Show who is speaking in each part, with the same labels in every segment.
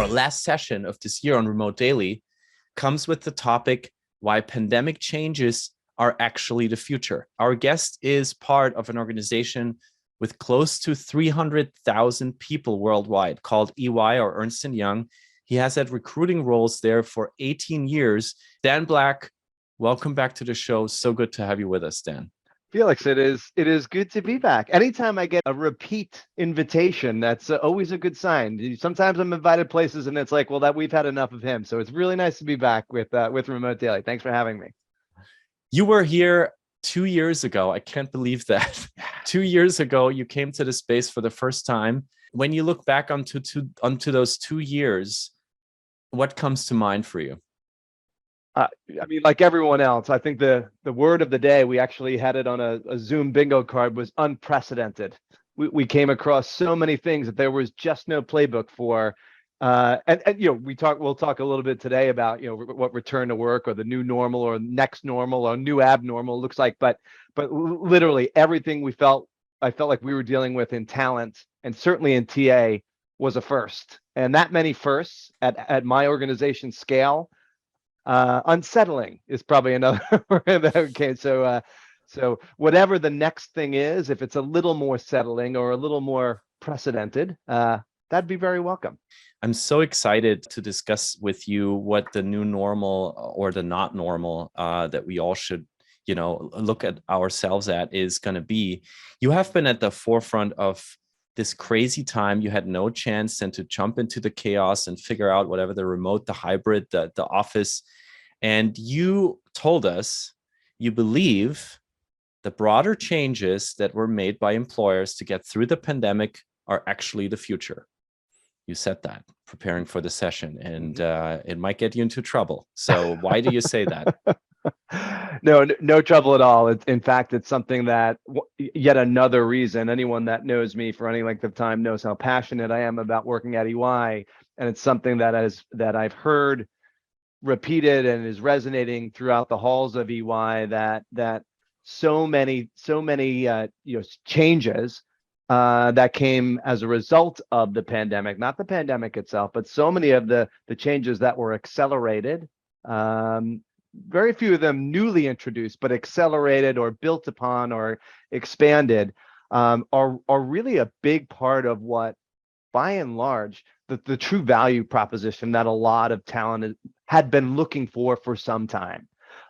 Speaker 1: our last session of this year on Remote Daily comes with the topic why pandemic changes are actually the future. Our guest is part of an organization with close to 300,000 people worldwide called EY or Ernst & Young. He has had recruiting roles there for 18 years. Dan Black, welcome back to the show. So good to have you with us, Dan.
Speaker 2: Felix, it is good to be back. Anytime I get a repeat invitation, that's always a good sign. Sometimes I'm invited places and it's like, well, that we've had enough of him. So it's really nice to be back with Remote Daily. Thanks for having me.
Speaker 1: You were here 2 years ago. I can't believe that. 2 years ago, you came to the space for the first time. When you look back onto those 2 years, what comes to mind for you?
Speaker 2: I mean, like everyone else, I think the word of the day, we actually had it on a Zoom bingo card, was unprecedented. We came across so many things that there was just no playbook for. And we'll talk a little bit today about what return to work or the new normal or next normal or new abnormal looks like. But literally everything I felt like we were dealing with in talent and certainly in TA was a first. And that many firsts at my organization scale. Unsettling is probably another word. Okay, so whatever the next thing is, if it's a little more settling or a little more precedented, that'd be very welcome.
Speaker 1: I'm so excited to discuss with you what the new normal or the not normal that we all should, look at ourselves at is going to be. You have been at the forefront of this crazy time. You had no chance then to jump into the chaos and figure out whatever the remote, the hybrid, the office. And you told us you believe the broader changes that were made by employers to get through the pandemic are actually the future. You said that preparing for the session, and it might get you into trouble. So why do you say that?
Speaker 2: No trouble at all. In fact, it's something that yet another reason anyone that knows me for any length of time knows how passionate I am about working at EY. And it's something that I've heard repeated and is resonating throughout the halls of EY that so many changes that came as a result of the pandemic, not the pandemic itself, but so many of the changes that were accelerated. Very few of them newly introduced, but accelerated or built upon or expanded, are really a big part of what, by and large, the true value proposition that a lot of talent had been looking for some time.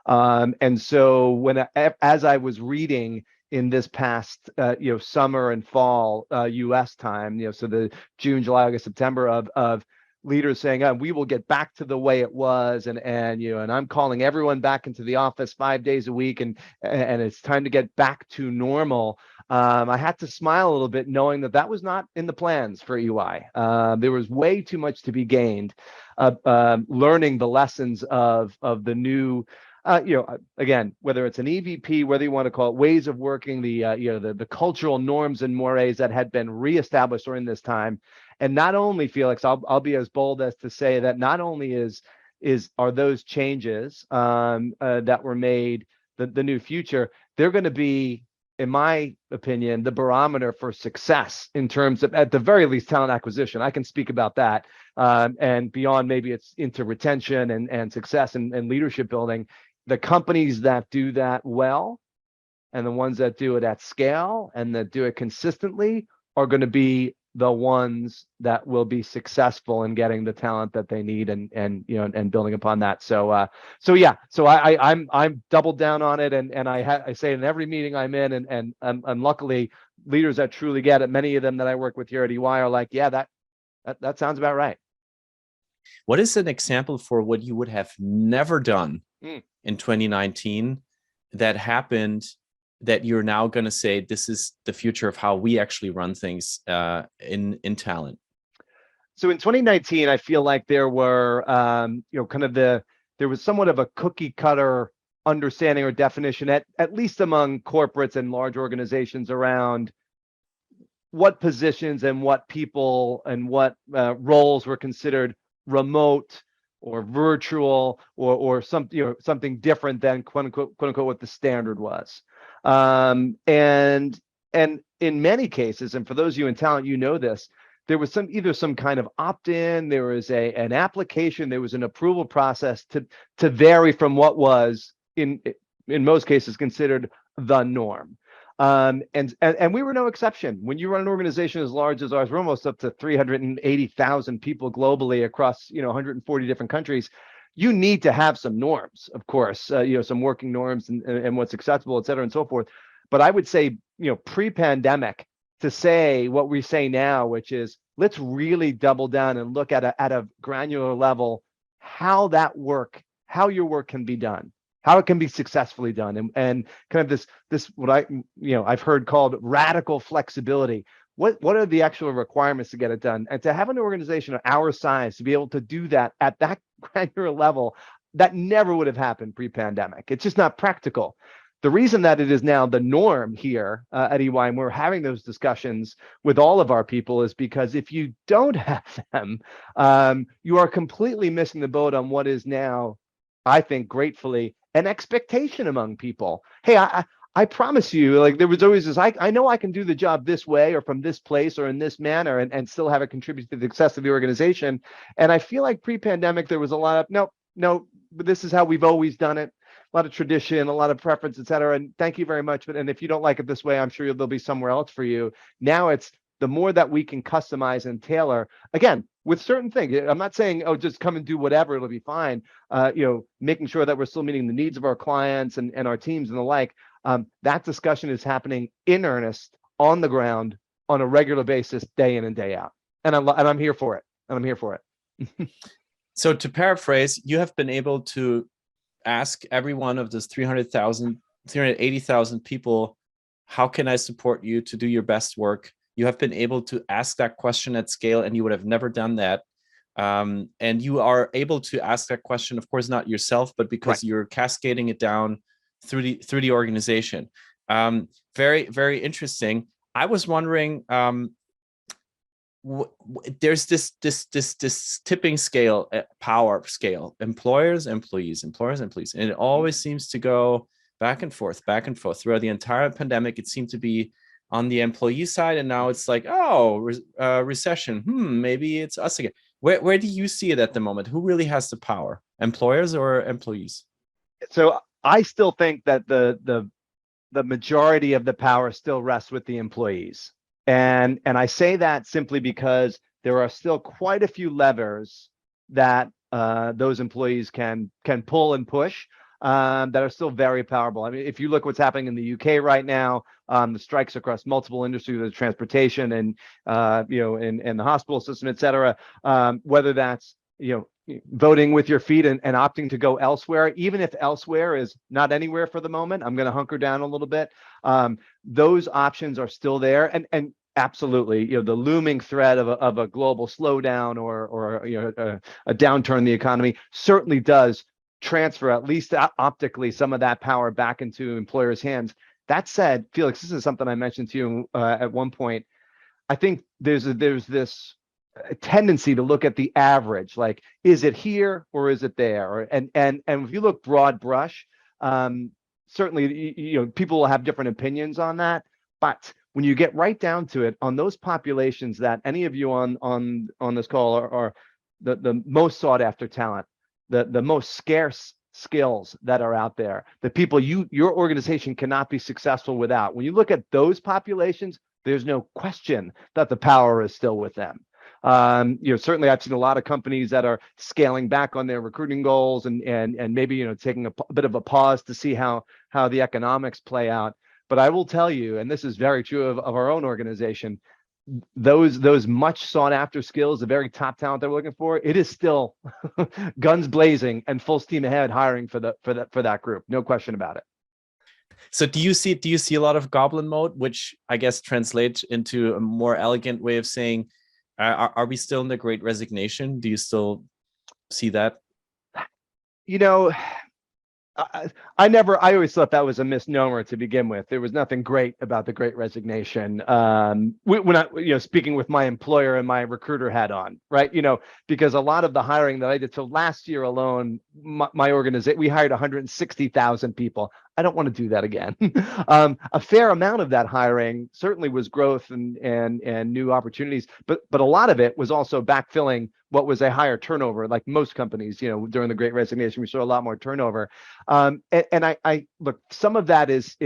Speaker 2: And so as I was reading in this past summer and fall U.S. time, so the June, July, August, September of leaders saying, we will get back to the way it was, and I'm calling everyone back into the office 5 days a week, and it's time to get back to normal. I had to smile a little bit knowing that was not in the plans for EY. There was way too much to be gained, learning the lessons of the new, again, whether it's an EVP, whether you want to call it ways of working, the cultural norms and mores that had been reestablished during this time. And not only, Felix, I'll be as bold as to say that not only are those changes that were made the new future, they're going to be, in my opinion, the barometer for success in terms of, at the very least, talent acquisition. I can speak about that, and beyond, maybe it's into retention and success and leadership building. The companies that do that well, and the ones that do it at scale and that do it consistently, are going to be the ones that will be successful in getting the talent that they need and building upon that. So I'm doubled down on it, and I say it in every meeting I'm in, and luckily leaders that truly get it, many of them that I work with here at EY, are like, yeah, that sounds about right.
Speaker 1: What is an example for what you would have never done in 2019 that happened, that you're now going to say this is the future of how we actually run things in talent?
Speaker 2: So in 2019, I feel like there were, there was somewhat of a cookie cutter understanding or definition, at least among corporates and large organizations, around what positions and what people and what roles were considered remote or virtual or something different than quote unquote what the standard was. And in many cases, and for those of you in talent, this, there was either some kind of opt-in, there was an application, there was an approval process to vary from what was in most cases considered the norm. And we were no exception. When you run an organization as large as ours, we're almost up to 380,000 people globally across 140 different countries. You need to have some norms, of course, some working norms and what's acceptable, et cetera, and so forth. But I would say, pre-pandemic, to say what we say now, which is let's really double down and look at a granular level how your work can be done, how it can be successfully done, and kind of this what I've heard called radical flexibility. What are the actual requirements to get it done? And to have an organization of our size to be able to do that at that granular level, that never would have happened pre-pandemic. It's just not practical. The reason that it is now the norm here at EY, and we're having those discussions with all of our people, is because if you don't have them, you are completely missing the boat on what is now, I think, gratefully, an expectation among people. Hey, I promise you, like there was always this, I know I can do the job this way or from this place or in this manner and still have it contribute to the success of the organization. And I feel like pre-pandemic, there was a lot of, no, but this is how we've always done it. A lot of tradition, a lot of preference, et cetera. And thank you very much. And if you don't like it this way, I'm sure there'll be somewhere else for you. Now it's the more that we can customize and tailor, again, with certain things. I'm not saying, oh, just come and do whatever, it'll be fine. Making sure that we're still meeting the needs of our clients and our teams and the like. That discussion is happening in earnest on the ground on a regular basis, day in and day out. And I'm here for it.
Speaker 1: So to paraphrase, you have been able to ask every one of those 380,000 people, how can I support you to do your best work? You have been able to ask that question at scale, and you would have never done that. And you are able to ask that question, of course, not yourself, but because you're cascading it down through the organization. Very, very interesting. I was wondering, there's this tipping scale, power scale, employers, employees, and it always seems to go back and forth throughout the entire pandemic. It seemed to be on the employee side, and now it's like, recession, maybe it's us again. Where do you see it at the moment? Who really has the power, employers or employees?
Speaker 2: So I still think that the majority of the power still rests with the employees. And I say that simply because there are still quite a few levers that those employees can pull and push that are still very powerful. I mean, if you look what's happening in the UK right now, the strikes across multiple industries, the transportation and and the hospital system, et cetera, whether that's voting with your feet and opting to go elsewhere, even if elsewhere is not anywhere for the moment, I'm going to hunker down a little bit. Those options are still there, and absolutely, the looming threat of a global slowdown or a downturn in the economy certainly does transfer, at least optically, some of that power back into employers' hands. That said, Felix, this is something I mentioned to you at one point. I think there's this a tendency to look at the average, like, is it here or is it there? And if you look broad brush, certainly people will have different opinions on that. But when you get right down to it, on those populations that any of you on this call are the most sought after talent, the most scarce skills that are out there, the people your organization cannot be successful without. When you look at those populations, there's no question that the power is still with them. Certainly I've seen a lot of companies that are scaling back on their recruiting goals and maybe, taking a bit of a pause to see how the economics play out. But I will tell you, and this is very true of our own organization, those much sought after skills, the very top talent that we're looking for, it is still guns blazing and full steam ahead hiring for that group. No question about it.
Speaker 1: So do you see a lot of goblin mode, which I guess translates into a more elegant way of saying, are we still in the Great Resignation? Do you still see that?
Speaker 2: I always thought that was a misnomer to begin with. There was nothing great about the Great Resignation. When I, speaking with my employer and my recruiter hat on, right? Because a lot of the hiring that I did, so last year alone, my organization, we hired 160,000 people. I don't want to do that again. A fair amount of that hiring certainly was growth and new opportunities, but a lot of it was also backfilling what was a higher turnover. Like most companies, during the Great Resignation, we saw a lot more turnover. And I look, some of that is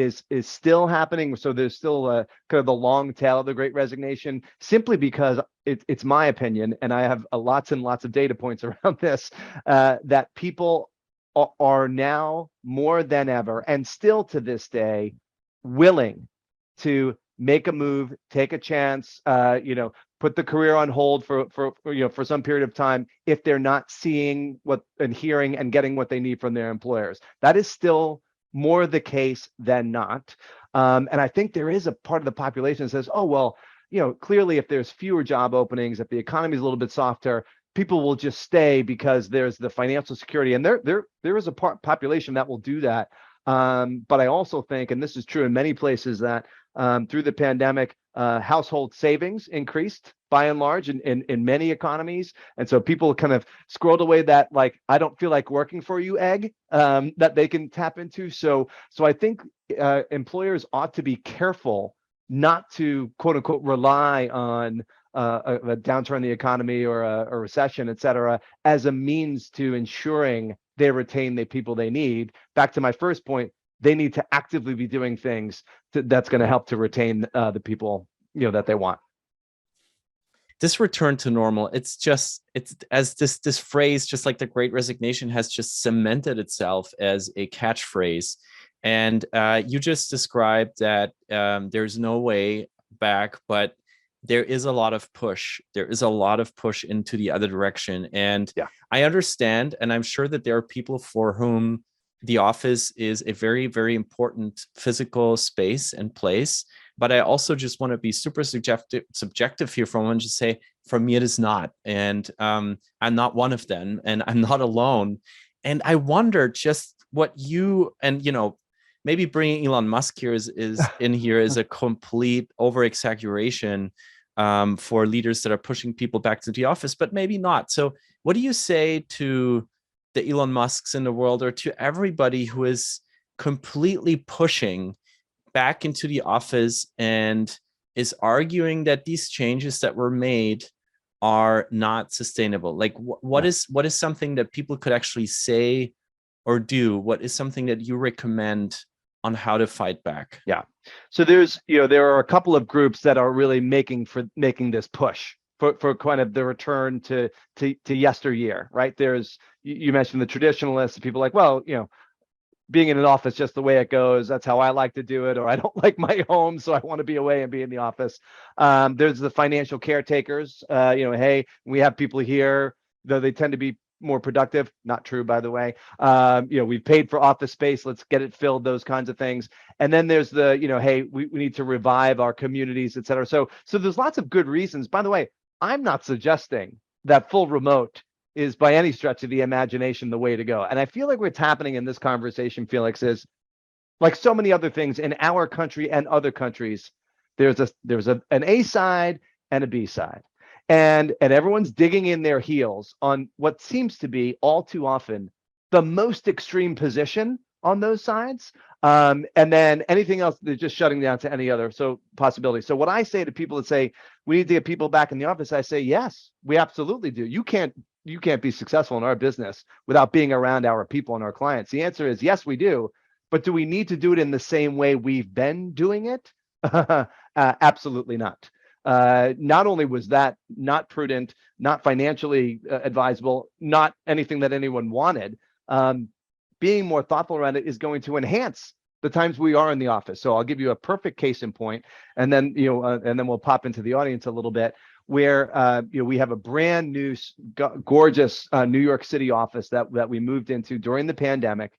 Speaker 2: still happening. So there's still kind of the long tail of the Great Resignation, simply because it's my opinion, and I have lots and lots of data points around this, that people are now more than ever, and still to this day, willing to make a move, take a chance, put the career on hold for some period of time if they're not seeing what and hearing and getting what they need from their employers. That is still more the case than not. And I think there is a part of the population that says, oh, well, clearly if there's fewer job openings, if the economy is a little bit softer, people will just stay because there's the financial security, and there is a population that will do that. But I also think, and this is true in many places, that through the pandemic, household savings increased by and large in many economies, and so people kind of squirreled away that, like, I don't feel like working for you egg, that they can tap into. So I think employers ought to be careful not to, quote unquote, rely on a downturn in the economy or a recession, et cetera, as a means to ensuring they retain the people they need. Back to my first point, they need to actively be doing things that's going to help to retain the people that they want.
Speaker 1: This return to normal, it's as this phrase, just like the Great Resignation, has just cemented itself as a catchphrase. And you just described that there's no way back, but there is a lot of push. There is a lot of push into the other direction. And
Speaker 2: yeah,
Speaker 1: I understand, and I'm sure that there are people for whom the office is a very, very important physical space and place. But I also just want to be super subjective here for one, just say, for me, it is not. And I'm not one of them, and I'm not alone. And I wonder just what you, and maybe bringing Elon Musk here is in here is a complete over exaggeration for leaders that are pushing people back to the office, but maybe not. So what do you say to the Elon Musks in the world, or to everybody who is completely pushing back into the office and is arguing that these changes that were made are not sustainable? Like, what is something that people could actually say or do? What is something that you recommend on how to fight back?
Speaker 2: Yeah. So there are a couple of groups that are really making this push for kind of the return to yesteryear, right? You mentioned the traditionalists, people like, well, being in an office just the way it goes, that's how I like to do it, or I don't like my home, so I want to be away and be in the office. There's the financial caretakers. Hey, we have people here, though they tend to be more productive. Not true, by the way. We've paid for office space, let's get it filled, those kinds of things. And then there's the, hey, we need to revive our communities, et cetera. So there's lots of good reasons. By the way, I'm not suggesting that full remote is by any stretch of the imagination the way to go. And I feel like what's happening in this conversation, Felix, is like so many other things in our country and other countries, there's an A side and a B side. And everyone's digging in their heels on what seems to be all too often the most extreme position on those sides. And then anything else, they're just shutting down to any other possibility. So what I say to people that say we need to get people back in the office, I say, yes, we absolutely do. You can't be successful in our business without being around our people and our clients. The answer is yes, we do. But do we need to do it in the same way we've been doing it? Absolutely not. Not only was that not prudent, not financially advisable, not anything that anyone wanted, being more thoughtful around it is going to enhance the times we are in the office. So I'll give you a perfect case in point, and then and then we'll pop into the audience a little bit, where we have a brand new, gorgeous New York City office that we moved into during the pandemic.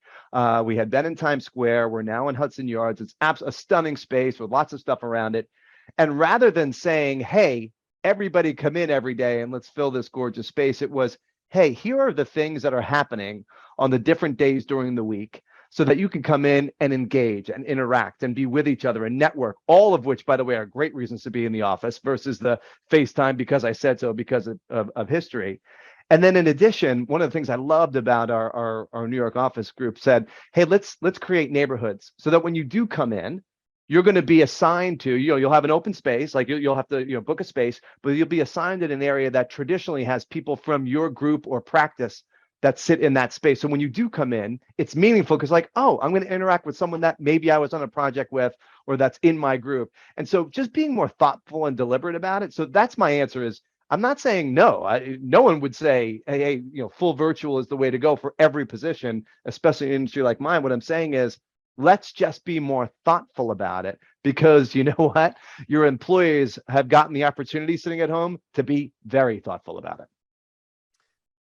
Speaker 2: We had been in Times Square. We're now in Hudson Yards. It's a stunning space with lots of stuff around it. And rather than saying, hey, everybody come in every day and let's fill this gorgeous space, it was, hey, here are the things that are happening on the different days during the week, so that you can come in and engage and interact and be with each other and network, all of which, by the way, are great reasons to be in the office versus the FaceTime because I said so, because of history. And then in addition, one of the things I loved about our New York office group said, hey, let's create neighborhoods so that when you do come in, you're going to be assigned to, you'll have an open space, like you'll have to, book a space, but you'll be assigned in an area that traditionally has people from your group or practice that sit in that space. So when you do come in, it's meaningful because like, oh, I'm going to interact with someone that maybe I was on a project with, or that's in my group. And so just being more thoughtful and deliberate about it. So that's my answer is, I'm not saying no. No one would say, hey, full virtual is the way to go for every position, especially in an industry like mine. What I'm saying is, let's just be more thoughtful about it, because you know what? Your employees have gotten the opportunity sitting at home to be very thoughtful about it.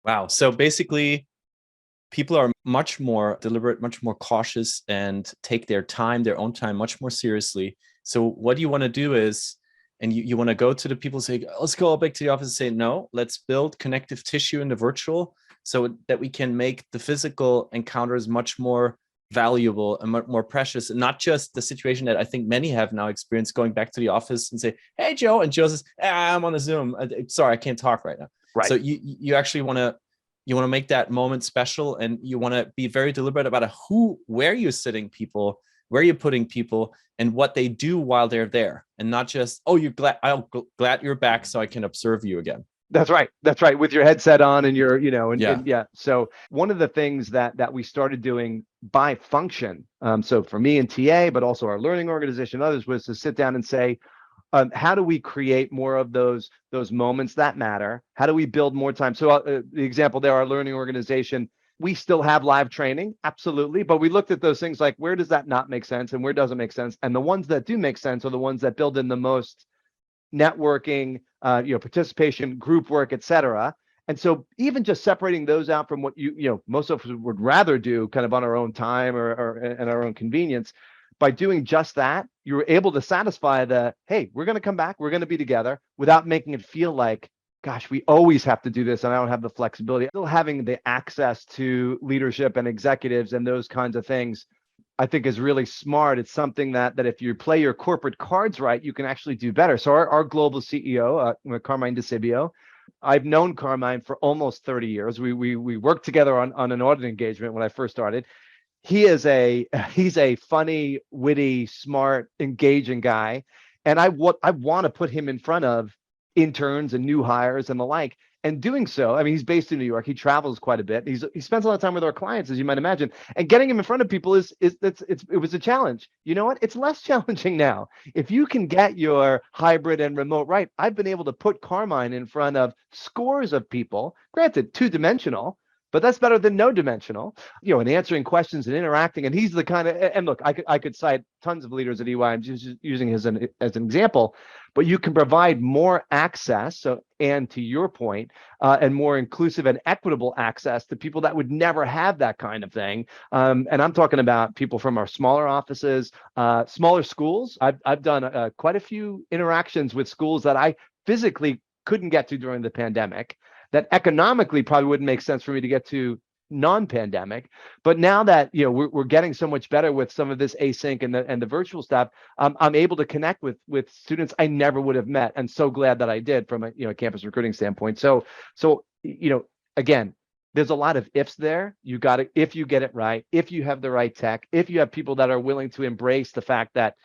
Speaker 1: Wow. So basically, people are much more deliberate, much more cautious, and take their time, their own time, much more seriously. So what you want to do is, and you want to go to the people and say, let's go back to the office and say, no, let's build connective tissue in the virtual so that we can make the physical encounters much more valuable and more precious, and not just the situation that I think many have now experienced, going back to the office and say, hey, Joe, and Joe says, I'm on a Zoom. Sorry, I can't talk right now.
Speaker 2: Right.
Speaker 1: So you actually want to make that moment special, and you want to be very deliberate about where you're sitting people, where you're putting people, and what they do while they're there, and not just, oh, glad you're back so I can observe you again.
Speaker 2: That's right. That's right. With your headset on and your,
Speaker 1: Yeah.
Speaker 2: and yeah. So one of the things that we started doing by function, so for me and TA, but also our learning organization, others, was to sit down and say, how do we create more of those moments that matter? How do we build more time? So the example there, our learning organization, we still have live training, absolutely, but we looked at those things like, where does that not make sense and where doesn't make sense? And the ones that do make sense are the ones that build in the most networking, participation, group work, et cetera. And so even just separating those out from what most of us would rather do kind of on our own time or at our own convenience, by doing just that, you're able to satisfy the, hey, we're going to come back, we're going to be together, without making it feel like, gosh, we always have to do this and I don't have the flexibility. Still having the access to leadership and executives and those kinds of things, I think, is really smart. It's something that if you play your corporate cards right, you can actually do better. So our global CEO, Carmine DeCibio, I've known Carmine for almost 30 years. We worked together on an audit engagement when I first started. He's a funny, witty, smart, engaging guy, and I want to put him in front of interns and new hires and the like. And doing so, I mean, he's based in New York. He travels quite a bit. He spends a lot of time with our clients, as you might imagine. And getting him in front of people it was a challenge. You know what? It's less challenging now. If you can get your hybrid and remote right, I've been able to put Carmine in front of scores of people. Granted, two-dimensional, but that's better than no dimensional, and answering questions and interacting. And he's the kind of, and look, I could cite tons of leaders at EY. I'm just using his as an example, but you can provide more access. So, and to your point, and more inclusive and equitable access to people that would never have that kind of thing. And I'm talking about people from our smaller offices, smaller schools. I've done quite a few interactions with schools that I physically couldn't get to during the pandemic, that economically probably wouldn't make sense for me to get to non-pandemic. But now that we're getting so much better with some of this async and the virtual stuff, I'm able to connect with students I never would have met, and so glad that I did from a campus recruiting standpoint. So again, there's a lot of ifs there. You got to, if you get it right, if you have the right tech, if you have people that are willing to embrace the fact that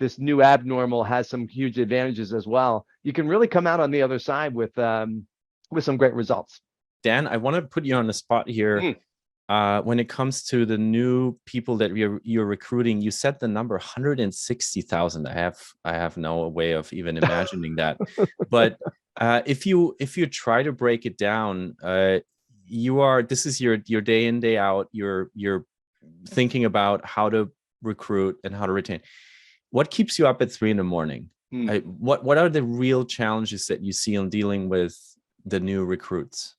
Speaker 2: this new abnormal has some huge advantages as well, you can really come out on the other side with some great results.
Speaker 1: Dan, I want to put you on the spot here. When it comes to the new people that you're recruiting, you said the number 160,000. I have no way of even imagining that. But if you try to break it down, this is your day in, day out. You're thinking about how to recruit and how to retain. What keeps you up at 3 a.m? What are the real challenges that you see in dealing with the new recruits?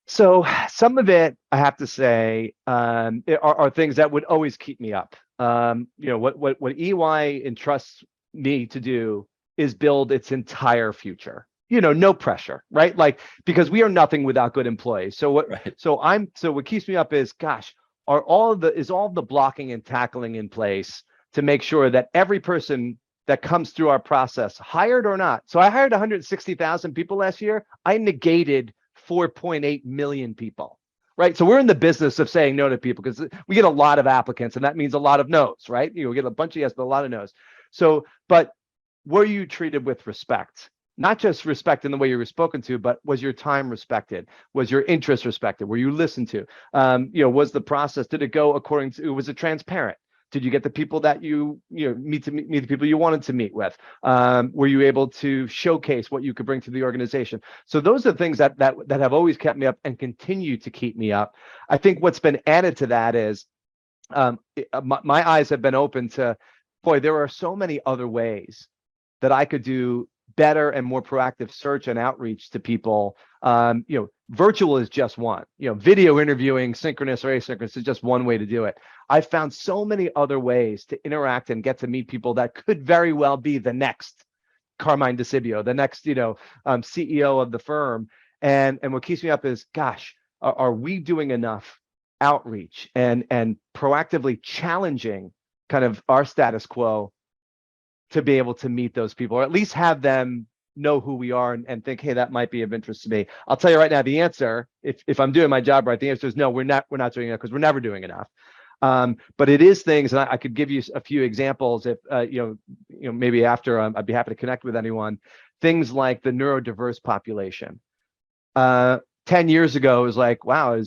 Speaker 2: So some of it, I have to say, are things that would always keep me up. What EY entrusts me to do is build its entire future. No pressure, right? Like, because we are nothing without good employees. So what keeps me up is, gosh, is all the blocking and tackling in place to make sure that every person that comes through our process, hired or not. So I hired 160,000 people last year. I negated 4.8 million people, right? So we're in the business of saying no to people because we get a lot of applicants, and that means a lot of no's, right? We get a bunch of yes, but a lot of no's. So, but were you treated with respect? Not just respect in the way you were spoken to, but was your time respected? Was your interest respected? Were you listened to? Was the process, did it go according to, was it transparent? Did you get the people that meet the people you wanted to meet with? Were you able to showcase what you could bring to the organization? So those are the things that have always kept me up and continue to keep me up. I think what's been added to that is my eyes have been open to, boy, there are so many other ways that I could do better and more proactive search and outreach to people. Virtual is just one. Video interviewing, synchronous or asynchronous, is just one way to do it. I found so many other ways to interact and get to meet people that could very well be the next Carmine DeCibio, the next CEO of the firm. And what keeps me up is, gosh, are we doing enough outreach and proactively challenging kind of our status quo to be able to meet those people, or at least have them know who we are and think, hey, that might be of interest to me. I'll tell you right now, the answer, if I'm doing my job right, the answer is no, we're not doing it, because we're never doing enough. But it is things, and I could give you a few examples if maybe after, I'd be happy to connect with anyone. Things like the neurodiverse population. 10 years ago, it was like, wow,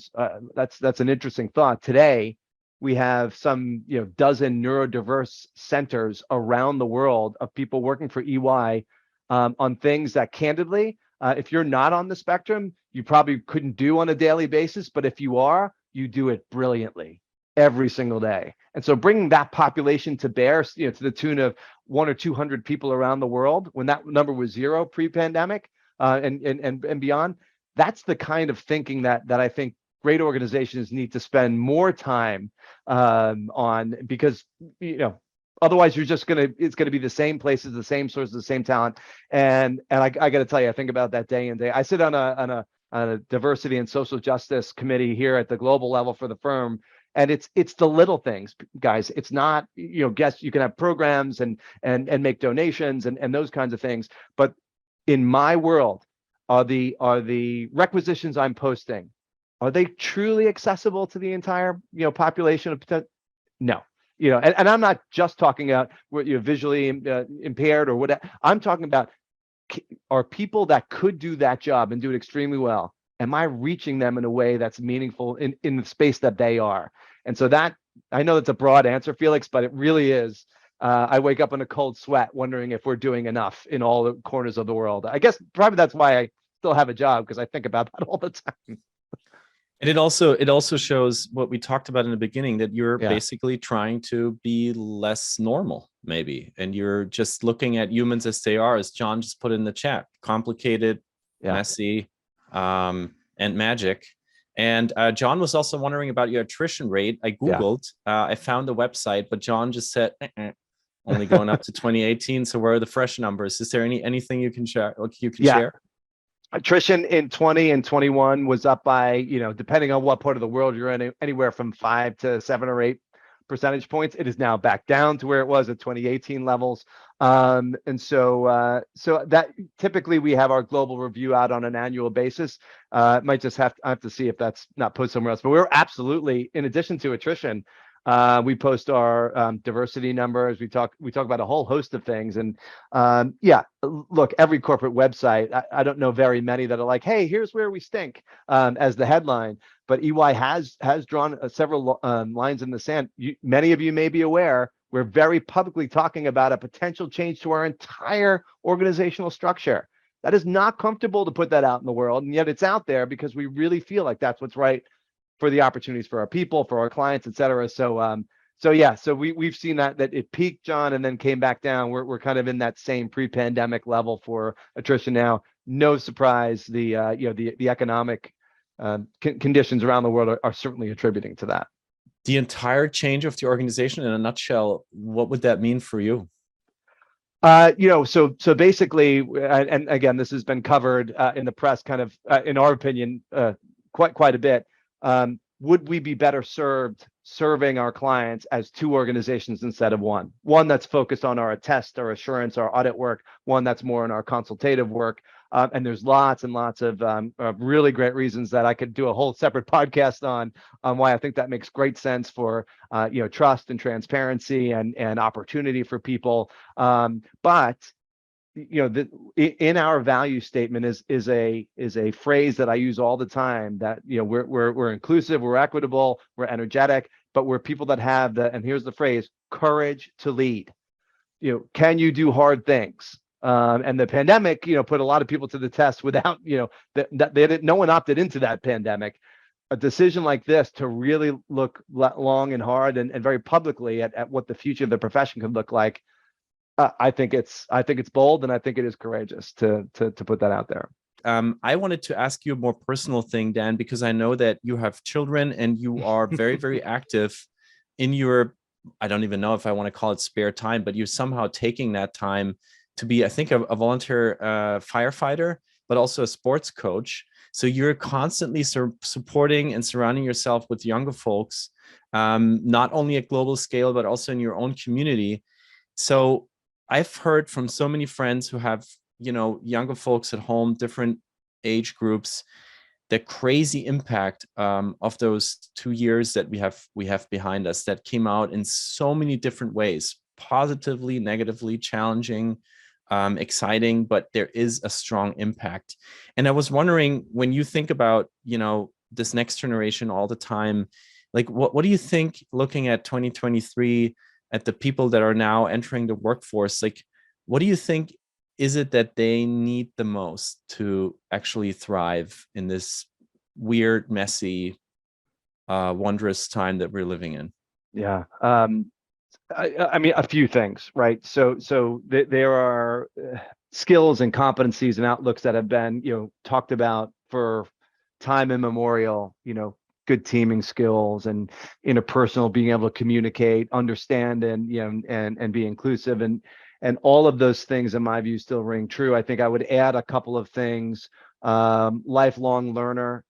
Speaker 2: that's an interesting thought. Today, we have some dozen neurodiverse centers around the world of people working for EY on things that, candidly, if you're not on the spectrum, you probably couldn't do on a daily basis. But if you are, you do it brilliantly every single day. And so bringing that population to bear, to the tune of 100 or 200 people around the world, when that number was 0 pre-pandemic and beyond, that's the kind of thinking that I think great organizations need to spend more time on, because otherwise it's gonna be the same places, the same sources, the same talent. And I got to tell you, I think about that day in day. I sit on a diversity and social justice committee here at the global level for the firm, and it's the little things, guys. It's not guess you can have programs and make donations and those kinds of things, but in my world, are the requisitions I'm posting, are they truly accessible to the entire population of potential? No. And I'm not just talking about visually impaired or whatever. I'm talking about, are people that could do that job and do it extremely well, am I reaching them in a way that's meaningful in the space that they are? And so that, I know that's a broad answer, Felix, but it really is. I wake up in a cold sweat wondering if we're doing enough in all the corners of the world. I guess probably that's why I still have a job, because I think about that all the time.
Speaker 1: And it also shows what we talked about in the beginning, that you're basically trying to be less normal, maybe. And you're just looking at humans as they are, as John just put in the chat: complicated, messy, and magic. And John was also wondering about your attrition rate. I Googled, I found the website, but John just said, only going up to 2018. So where are the fresh numbers? Is there anything you can share? Share?
Speaker 2: Attrition in 20 and 21 was up by, depending on what part of the world you're in, anywhere from 5 to 7 or 8 percentage points. It is now back down to where it was at 2018 levels. And so that typically we have our global review out on an annual basis. Might just I have to see if that's not put somewhere else, but we're absolutely, in addition to attrition, we post our diversity numbers. We talk about a whole host of things. And look, every corporate website, I don't know very many that are like, hey, here's where we stink as the headline. But EY has drawn several lines in the sand. Many of you may be aware, we're very publicly talking about a potential change to our entire organizational structure. That is not comfortable to put that out in the world, and yet it's out there because we really feel like that's what's right for the opportunities for our people, for our clients, et cetera. So we've seen that it peaked, John, and then came back down. We're kind of in that same pre-pandemic level for attrition now. No surprise, the economic conditions around the world are certainly attributing to that.
Speaker 1: The entire change of the organization, in a nutshell, what would that mean for you?
Speaker 2: So basically, and again, this has been covered in the press, kind of in our opinion, quite a bit. Would we be better served serving our clients as two organizations instead of one. One that's focused on our attest, our assurance, our audit work, one that's more in our consultative work. And there's lots and lots of really great reasons that I could do a whole separate podcast on why I think that makes great sense for trust and transparency and opportunity for people. But in our value statement is a phrase that I use all the time, that we're inclusive, we're equitable, we're energetic, but we're people that have and here's the phrase, courage to lead. Can you do hard things? And the pandemic, put a lot of people to the test without, no one opted into that pandemic. A decision like this to really look long and hard and very publicly at what the future of the profession could look like. I think it's bold, and I think it is courageous to put that out there.
Speaker 1: I wanted to ask you a more personal thing, Dan, because I know that you have children and you are very, very active in your, I don't even know if I want to call it spare time, but you're somehow taking that time to be, I think, a volunteer firefighter, but also a sports coach. So you're constantly supporting and surrounding yourself with younger folks, not only at global scale, but also in your own community. So I've heard from so many friends who have, younger folks at home, different age groups, the crazy impact of those 2 years that we have behind us, that came out in so many different ways, positively, negatively, challenging, exciting, but there is a strong impact. And I was wondering, when you think about, this next generation all the time, like what do you think, looking at 2023, at the people that are now entering the workforce, like what do you think is it that they need the most to actually thrive in this weird, messy, wondrous time that we're living in?
Speaker 2: Yeah. I mean, a few things, right? So there are skills and competencies and outlooks that have been, talked about for time immemorial, good teaming skills and interpersonal, being able to communicate, understand, and and be inclusive, and all of those things, in my view, still ring true. I think I would add a couple of things. Lifelong learner,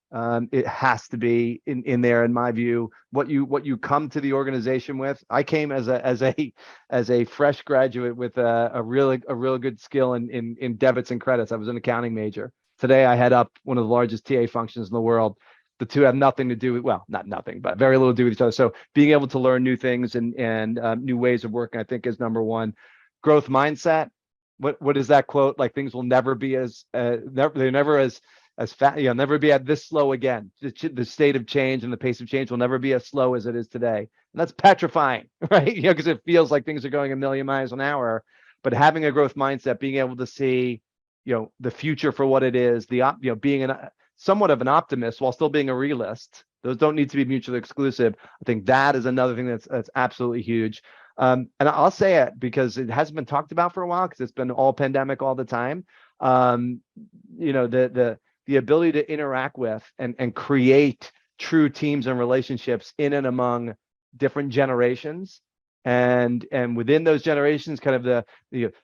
Speaker 2: it has to be in there, in my view. What you come to the organization with. I came as a fresh graduate with a real good skill in debits and credits. I was an accounting major. Today I head up one of the largest TA functions in the world. The two have nothing to do with, well, not nothing, but very little to do with each other. So being able to learn new things and new ways of working, I think, is number one. Growth mindset. What is that quote? Like, things will never be they're never as fast, never be at this slow again. The state of change and the pace of change will never be as slow as it is today. And that's petrifying, right? Because it feels like things are going a million miles an hour. But having a growth mindset, being able to see, the future for what it is, being somewhat of an optimist while still being a realist. Those don't need to be mutually exclusive. I think that is another thing that's absolutely huge. And I'll say it because it hasn't been talked about for a while, because it's been all pandemic all the time. The ability to interact with and create true teams and relationships in and among different generations, and within those generations, kind of the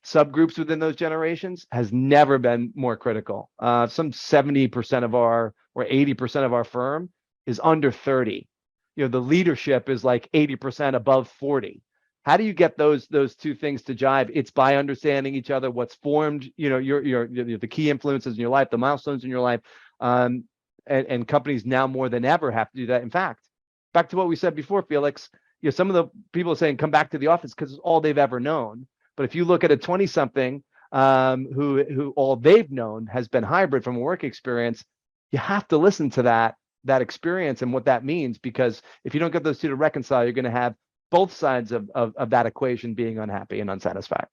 Speaker 2: subgroups within those generations, has never been more critical. Some 70% of or 80% of our firm is under 30. The leadership is like 80% above 40. How do you get those two things to jive? It's by understanding each other, what's formed, the key influences in your life, the milestones in your life, and companies now more than ever have to do that. In fact, back to what we said before, Felix, some of the people are saying come back to the office because it's all they've ever known. But if you look at a 20-something who all they've known has been hybrid from a work experience, you have to listen to that experience and what that means, because if you don't get those two to reconcile, you're going to have both sides of that equation being unhappy and unsatisfied.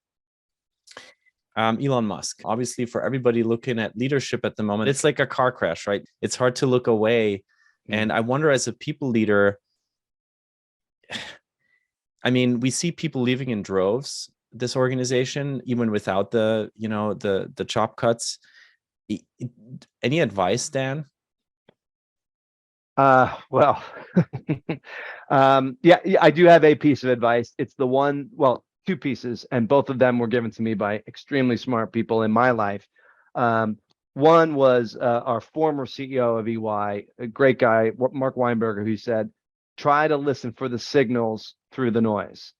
Speaker 1: Elon Musk, obviously, for everybody looking at leadership at the moment, it's like a car crash, right? It's hard to look away. And I wonder, as a people leader, I mean, we see people leaving in droves, this organization, even without the chop cuts. Any advice, Dan?
Speaker 2: Well, yeah, I do have a piece of advice. It's the one, well, two pieces, and both of them were given to me by extremely smart people in my life. One was our former CEO of EY, a great guy, Mark Weinberger, who said, try to listen for the signals through the noise.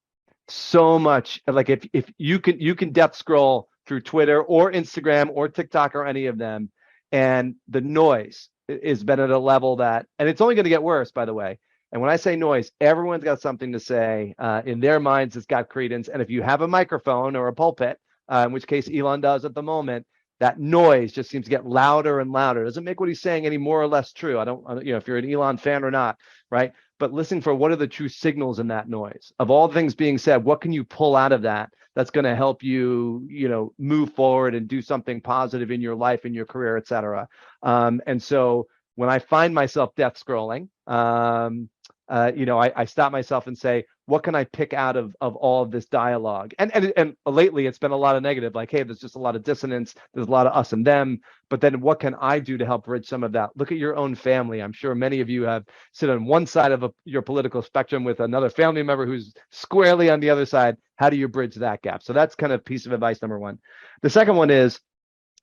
Speaker 2: So much, like if you can death scroll through Twitter or Instagram or TikTok or any of them, and the noise is been at a level that, and it's only going to get worse, by the way. And when I say noise, everyone's got something to say. In their minds, it's got credence. And if you have a microphone or a pulpit, in which case Elon does at the moment, that noise just seems to get louder and louder. It doesn't make what he's saying any more or less true. I don't, if you're an Elon fan or not, right? But listening for what are the true signals in that noise. Of all things being said, what can you pull out of that that's going to help you, move forward and do something positive in your life, in your career, et cetera. And so when I find myself death scrolling, I stop myself and say, what can I pick out of all of this dialogue? And lately it's been a lot of negative, like, hey, there's just a lot of dissonance. There's a lot of us and them. But then what can I do to help bridge some of that? Look at your own family. I'm sure many of you have sit on one side of your political spectrum with another family member who's squarely on the other side. How do you bridge that gap? So that's kind of piece of advice number one. The second one is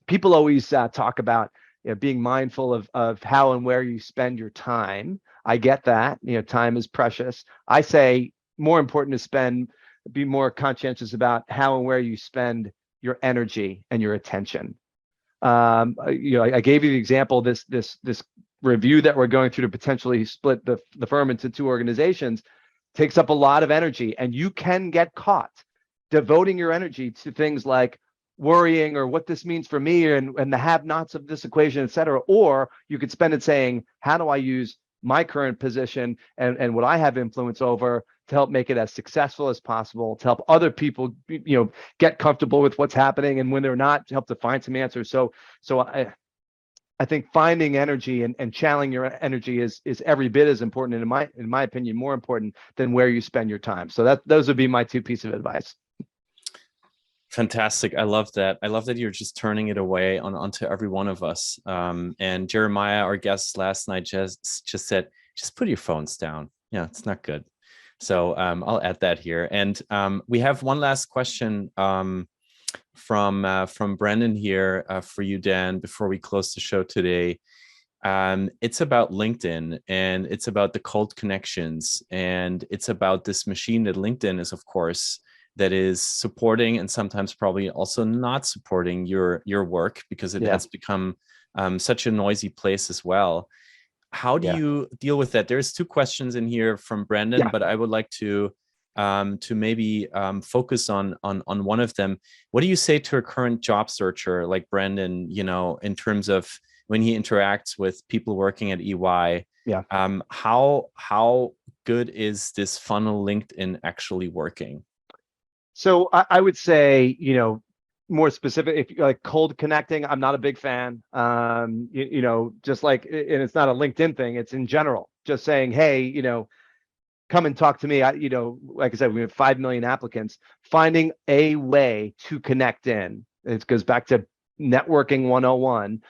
Speaker 2: people always talk about being mindful of how and where you spend your time. I get that, time is precious. I say more important to be more conscientious about how and where you spend your energy and your attention. I gave you the example, this review that we're going through to potentially split the firm into two organizations takes up a lot of energy, and you can get caught devoting your energy to things like worrying or what this means for me and the have-nots of this equation, et cetera. Or you could spend it saying, how do I use my current position and what I have influence over to help make it as successful as possible, to help other people, get comfortable with what's happening, and when they're not, to help to find some answers. So I think finding energy and channeling your energy is every bit as important, and in my opinion, more important than where you spend your time. So those would be my two pieces of advice.
Speaker 1: Fantastic. I love that. I love that you're just turning it away onto every one of us. And Jeremiah, our guest last night, just said, just put your phones down. Yeah, it's not good. So I'll add that here. And we have one last question from Brendan here for you, Dan, before we close the show today. It's about LinkedIn, and it's about the cold connections, and it's about this machine that LinkedIn is, of course, that is supporting and sometimes probably also not supporting your work, because it has become such a noisy place as well. How do you deal with that? There's two questions in here from Brendan, but I would like to maybe focus on one of them. What do you say to a current job searcher like Brendan, in terms of when he interacts with people working at EY? How good is this funnel LinkedIn actually working?
Speaker 2: So I would say, more specific, if you like cold connecting, I'm not a big fan. Just like, and it's not a LinkedIn thing, it's in general, just saying, hey, come and talk to me. Like I said, we have 5 million applicants. Finding a way to connect in, it goes back to networking 101,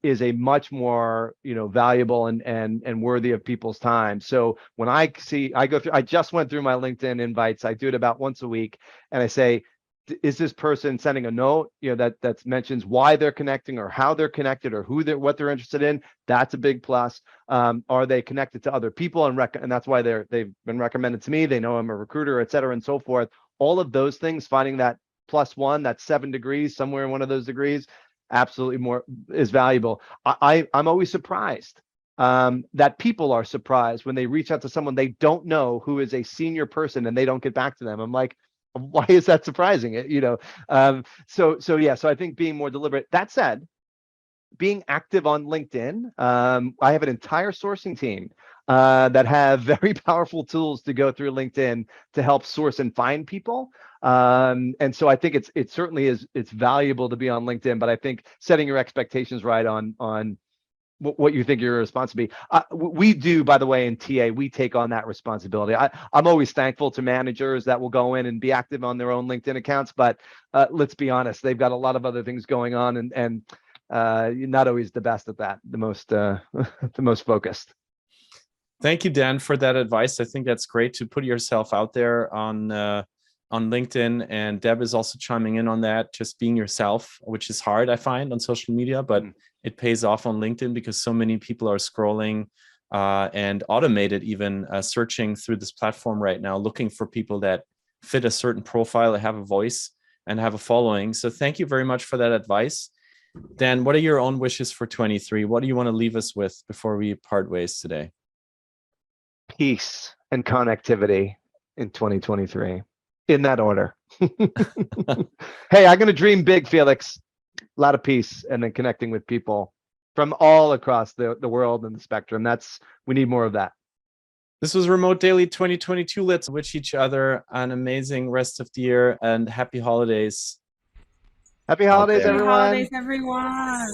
Speaker 2: is a much more valuable and worthy of people's time. So when I just went through my LinkedIn invites. I do it about once a week, and I say, is this person sending a note that mentions why they're connecting or how they're connected or what they're interested in? That's a big plus. Are they connected to other people and that's why they've been recommended to me? They know I'm a recruiter, et cetera, and so forth. All of those things, finding that +1, that 7 degrees, somewhere in one of those degrees, absolutely more is valuable. I'm always surprised that people are surprised when they reach out to someone they don't know who is a senior person and they don't get back to them. I'm like, why is that surprising? So I think being more deliberate. That said, being active on LinkedIn, I have an entire sourcing team that have very powerful tools to go through LinkedIn to help source and find people. And so I think it certainly is, it's valuable to be on LinkedIn, but I think setting your expectations right on what you think your responsibility. We do, by the way, in TA, we take on that responsibility. I'm always thankful to managers that will go in and be active on their own LinkedIn accounts, but let's be honest, they've got a lot of other things going on, and you're not always the best at that, the most the most focused.
Speaker 1: Thank you, Dan, for that advice. I think that's great to put yourself out there on LinkedIn, and Deb is also chiming in on that, just being yourself, which is hard, I find, on social media, but it pays off on LinkedIn because so many people are scrolling and automated, even searching through this platform right now, looking for people that fit a certain profile, have a voice, and have a following. So thank you very much for that advice. Dan, what are your own wishes for 23? What do you want to leave us with before we part ways today?
Speaker 2: Peace and connectivity in 2023, in that order. Hey, I'm going to dream big, Felix. A lot of peace and then connecting with people from all across the world and the spectrum. We need more of that.
Speaker 1: This was Remote Daily 2022. Let's wish each other an amazing rest of the year and happy holidays.
Speaker 2: Happy holidays,
Speaker 3: Happy
Speaker 2: everyone.
Speaker 3: holidays, everyone.